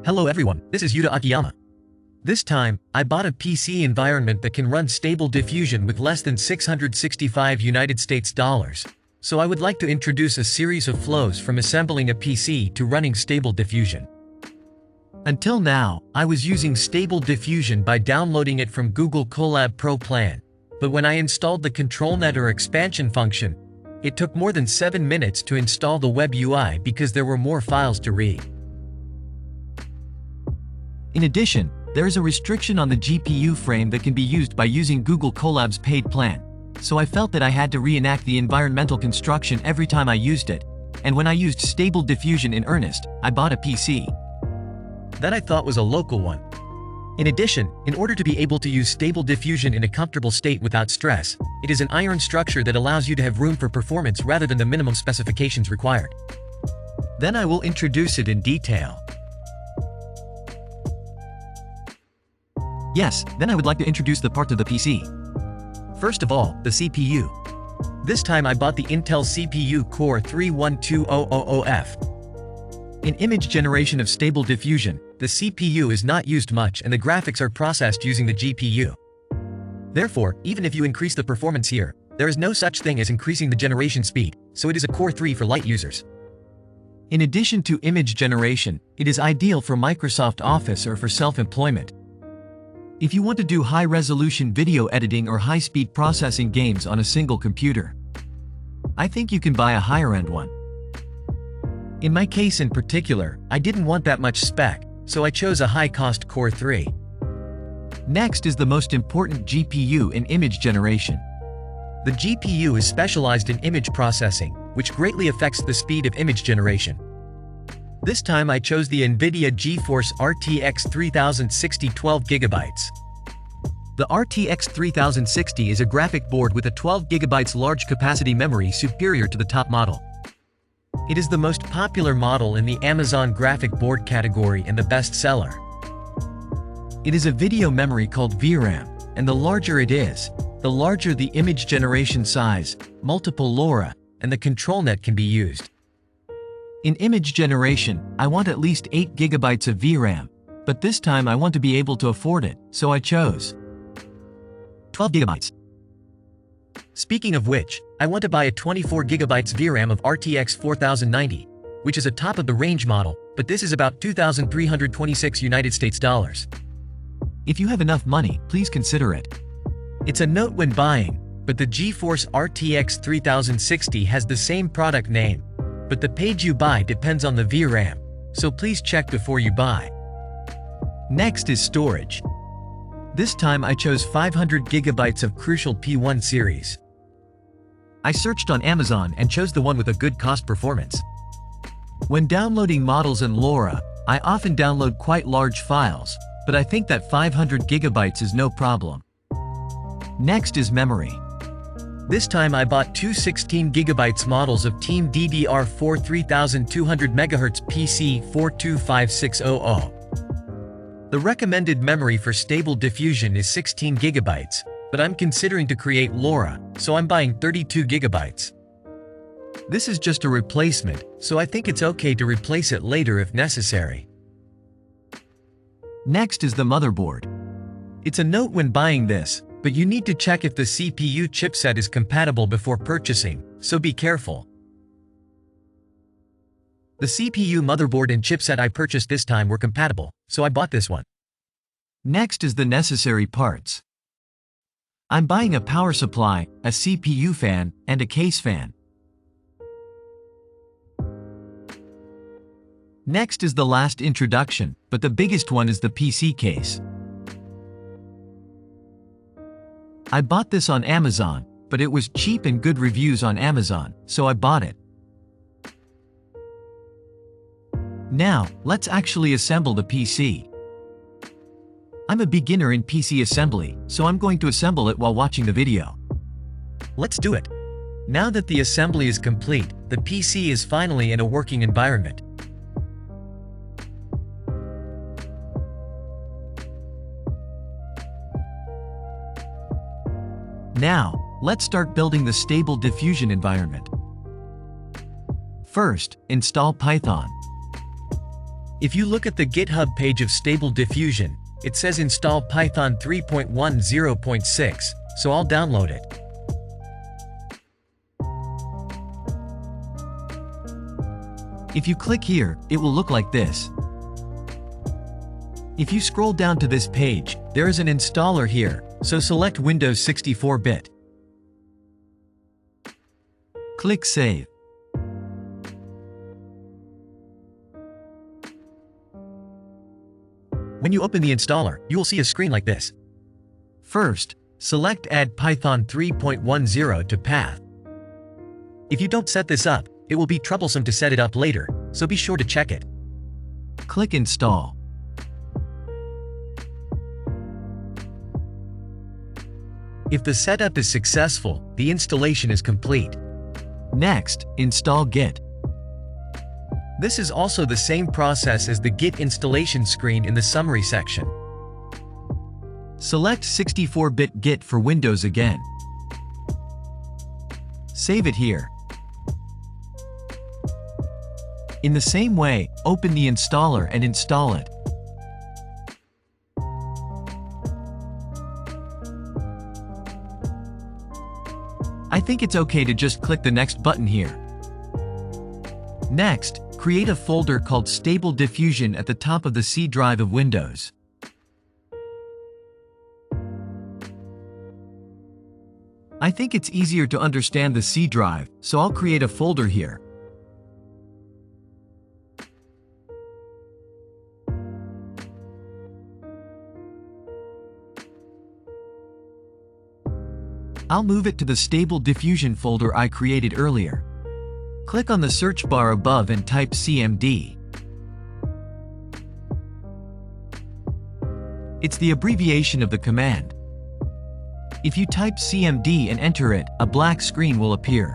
Hello everyone, this is Yuta Akiyama. This time, I bought a PC environment that can run stable diffusion with less than 665 United States dollars. So I would like to introduce a series of flows from assembling a PC to running stable diffusion. Until now, I was using stable diffusion by downloading it from Google Colab Pro Plan. But when I installed the ControlNet or expansion function, it took more than 7 minutes to install the web UI because there were more files to read. In addition, there is a restriction on the GPU frame that can be used by using Google Colab's paid plan. So I felt that I had to reenact the environmental construction every time I used it. And when I used stable diffusion in earnest, I bought a PC that I thought was a local one. In addition, in order to be able to use stable diffusion in a comfortable state without stress, it is an iron structure that allows you to have room for performance rather than the minimum specifications required. Then I will introduce it in detail. Yes, then I would like to introduce the part of the PC. First of all, the CPU. This time I bought the Intel CPU Core 31200F. In image generation of stable diffusion, the CPU is not used much and the graphics are processed using the GPU. Therefore, even if you increase the performance here, there is no such thing as increasing the generation speed, so it is a Core 3 for light users. In addition to image generation, it is ideal for Microsoft Office or for self-employment. If you want to do high-resolution video editing or high-speed processing games on a single computer, I think you can buy a higher-end one. In my case in particular, I didn't want that much spec, so I chose a high-cost Core 3. Next is the most important GPU in image generation. The GPU is specialized in image processing, which greatly affects the speed of image generation. This time I chose the NVIDIA GeForce RTX 3060 12GB. The RTX 3060 is a graphic board with a 12GB large capacity memory superior to the top model. It is the most popular model in the Amazon graphic board category and the best seller. It is a video memory called VRAM, and the larger it is, the larger the image generation size, multiple LoRa, and the ControlNet can be used. In image generation, I want at least 8 GB of VRAM, but this time I want to be able to afford it, so I chose 12 GB. Speaking of which, I want to buy a 24 GB VRAM of RTX 4090, which is a top-of-the-range model, but this is about 2,326 United States dollars. If you have enough money, please consider it. It's a note when buying, but the GeForce RTX 3060 has the same product name, but the page you buy depends on the VRAM, so please check before you buy. Next is storage. This time I chose 500 GB of Crucial P1 series. I searched on Amazon and chose the one with a good cost performance. When downloading models and LoRa, I often download quite large files, but I think that 500 GB is no problem. Next is memory. This time I bought two 16 GB models of Team DDR4 3200 MHz PC 425600. The recommended memory for stable diffusion is 16 GB, but I'm considering to create LoRa, so I'm buying 32 GB. This is just a replacement, so I think it's okay to replace it later if necessary. Next is the motherboard. It's a note when buying this, but you need to check if the CPU chipset is compatible before purchasing, so be careful. The CPU motherboard and chipset I purchased this time were compatible, so I bought this one. Next is the necessary parts. I'm buying a power supply, a CPU fan, and a case fan. Next is the last introduction, but the biggest one is the PC case. I bought this on Amazon, but it was cheap and good reviews on Amazon, so I bought it. Now, let's actually assemble the PC. I'm a beginner in PC assembly, so I'm going to assemble it while watching the video. Let's do it. Now that the assembly is complete, the PC is finally in a working environment. Now, let's start building the stable diffusion environment. First, install Python. If you look at the GitHub page of Stable Diffusion, it says install Python 3.10.6, so I'll download it. If you click here, it will look like this. If you scroll down to this page, there is an installer here, so select Windows 64-bit. Click Save. When you open the installer, you will see a screen like this. First, select Add Python 3.10 to Path. If you don't set this up, it will be troublesome to set it up later, so be sure to check it. Click Install. If the setup is successful, the installation is complete. Next, install Git. This is also the same process as the Git installation screen in the summary section. Select 64-bit Git for Windows again. Save it here. In the same way, open the installer and install it. I think it's okay to just click the next button here. Next, create a folder called Stable Diffusion at the top of the C drive of Windows. I think it's easier to understand the C drive, so I'll create a folder here. I'll move it to the Stable Diffusion folder I created earlier. Click on the search bar above and type CMD. It's the abbreviation of the command. If you type CMD and enter it, a black screen will appear.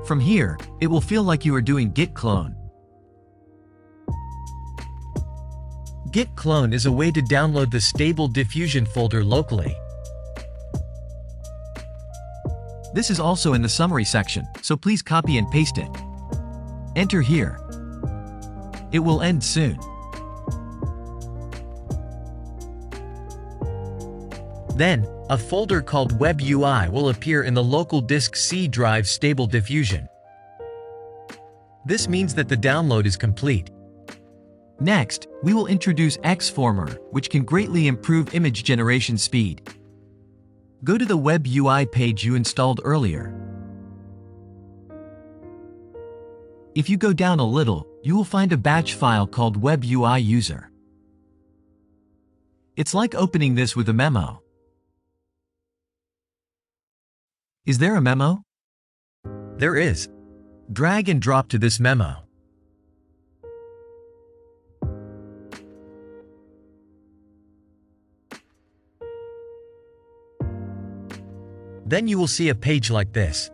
From here, it will feel like you are doing git clone. Git clone is a way to download the Stable Diffusion folder locally. This is also in the summary section, so please copy and paste it. Enter here. It will end soon. Then, a folder called Web UI will appear in the local disk C drive Stable Diffusion. This means that the download is complete. Next, we will introduce xformer, which can greatly improve image generation speed. Go to the Web UI page you installed earlier. If you go down a little, you will find a batch file called Web UI User. It's like opening this with a memo. Is there a memo? There is. Drag and drop to this memo. Then you will see a page like this.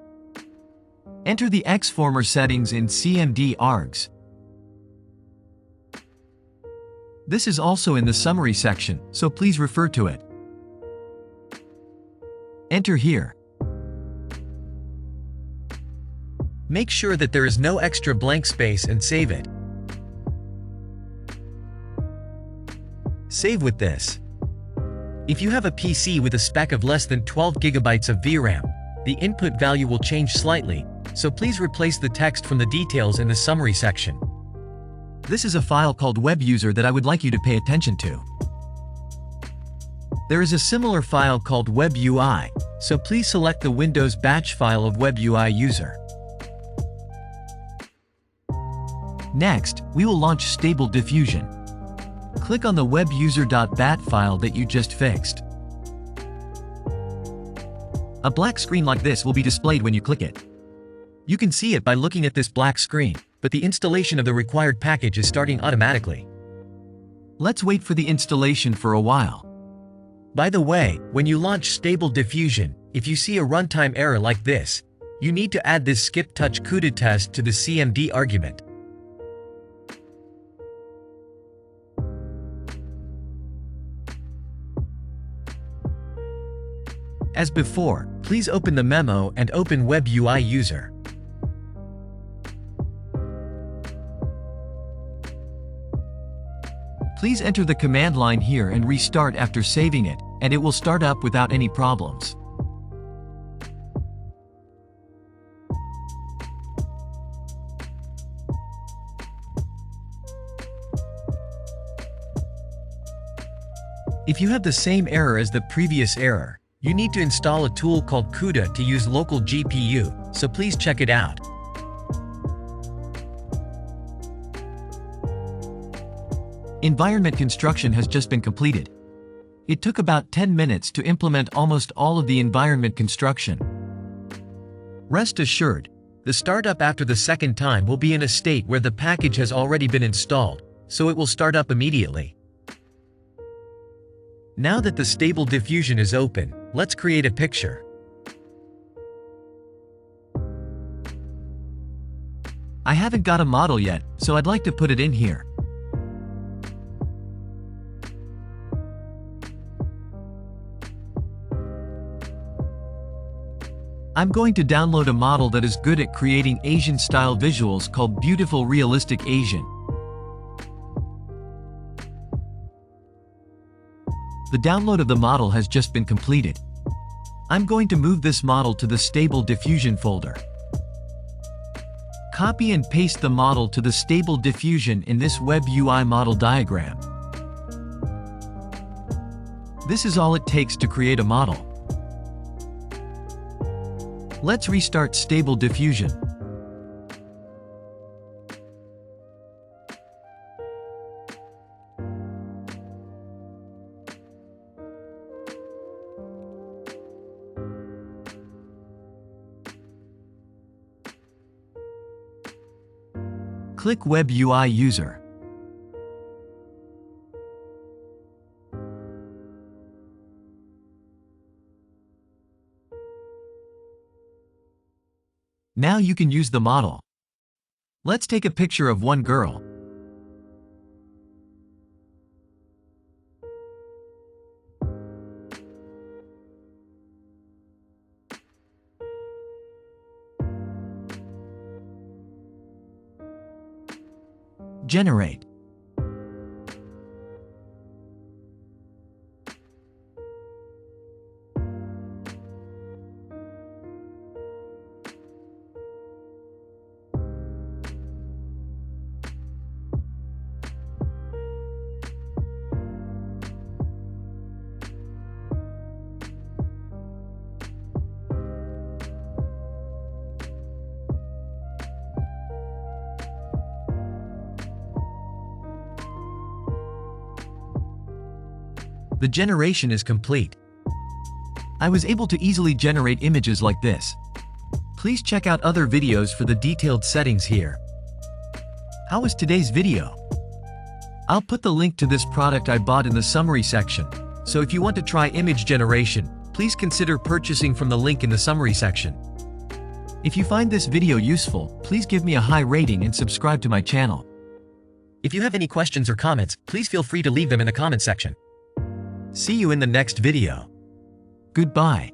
Enter the xformer settings in CMD args. This is also in the summary section, so please refer to it. Enter here. Make sure that there is no extra blank space and save it. Save with this. If you have a PC with a spec of less than 12 GB of VRAM, the input value will change slightly, so please replace the text from the details in the summary section. This is a file called Web User that I would like you to pay attention to. There is a similar file called Web UI, so please select the Windows batch file of Web UI User. Next, we will launch Stable Diffusion. Click on the webuser.bat file that you just fixed. A black screen like this will be displayed when you click it. You can see it by looking at this black screen, but the installation of the required package is starting automatically. Let's wait for the installation for a while. By the way, when you launch Stable Diffusion, if you see a runtime error like this, you need to add this skip touch CUDA test to the CMD argument. As before, please open the memo and open Web UI User. Please enter the command line here and restart after saving it, and it will start up without any problems. If you have the same error as the previous error, you need to install a tool called CUDA to use local GPU, so please check it out. Environment construction has just been completed. It took about 10 minutes to implement almost all of the environment construction. Rest assured, the startup after the second time will be in a state where the package has already been installed, so it will start up immediately. Now that the Stable Diffusion is open, let's create a picture. I haven't got a model yet, so I'd like to put it in here. I'm going to download a model that is good at creating Asian-style visuals called Beautiful Realistic Asian. The download of the model has just been completed. I'm going to move this model to the Stable Diffusion folder. Copy and paste the model to the Stable Diffusion in this Web UI model diagram. This is all it takes to create a model. Let's restart Stable Diffusion. Click Web UI User. Now you can use the model. Let's take a picture of one girl. Generate. The generation is complete. I was able to easily generate images like this. Please check out other videos for the detailed settings here. How was today's video? I'll put the link to this product I bought in the summary section, so if you want to try image generation, please consider purchasing from the link in the summary section. If you find this video useful, please give me a high rating and subscribe to my channel. If you have any questions or comments, please feel free to leave them in the comment section. See you in the next video. Goodbye.